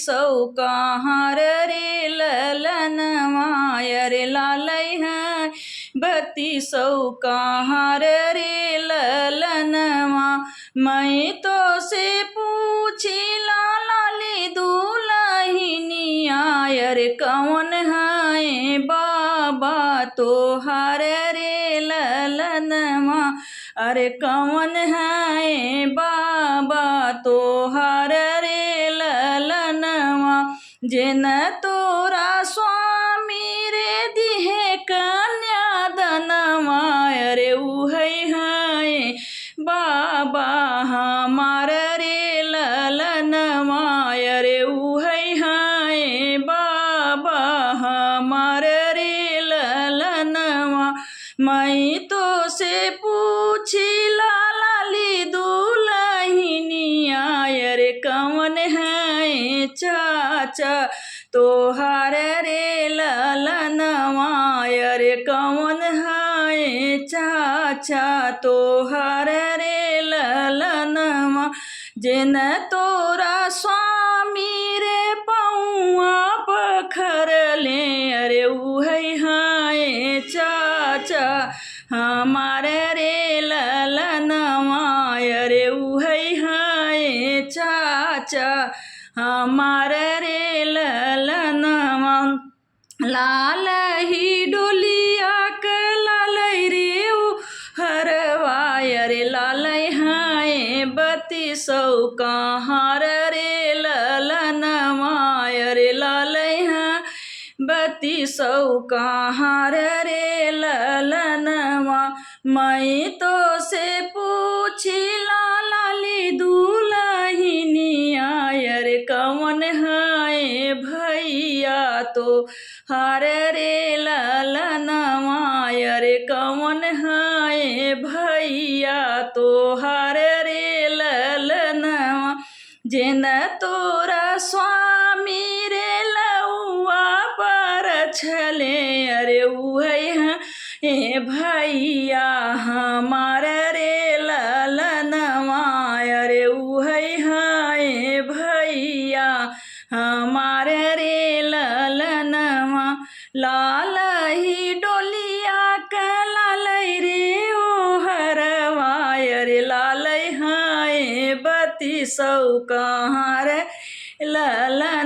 सौ कहाँ रे ललनवा अरे लालै है बत्ती सौ कहाँ रे ललनवा। मैं तो से पूछी लाली दुलहिनिया अरे कौन है बाबा तोहार रे ललनवा अरे कौन है बाबा तोहार रे ललनवा। जेन तोरा स्वामी रे दिहे कन्या दनवा अरे उहै है बाबा हमार रे ललनवा अरे उहै है बाबा हमार रे ललनवा। मैं तो से पूछी लाली दुलहिनिया अरे कौन है चाचा तोहार रे ललनवा अरे कौन है चाचा तोहार रे ललनवा। जेन तोरा स्वामी रे पौआ पखरले अरे उहै है चाचा हमार रे ललनवा अरे उहै है चाचा हमार रे ललनवा। लाल ही डोलिया क लालै रे हरवा अरे लालै है बत्ती सौ कहाँ रे ललनवा अरे लालै है बत्ती सौ कहाँ रे ललनवा। मैं तो से पूछी लाली दुलहिनिया अरे कौन है भैया तो हार रे ललनवा अरे कौन है भैया तो हार रे ललनवा। जेन तोरा स्वामी रे लौआ पर छले अरे उहै है भैया हमार रे ललनवा अरे उहै है भैया हमार रे ललनवा। लाल ही डोलिया क लालै रे ओ हरवा अरे लालै है बत्ती सौ कहाँ रे ललन।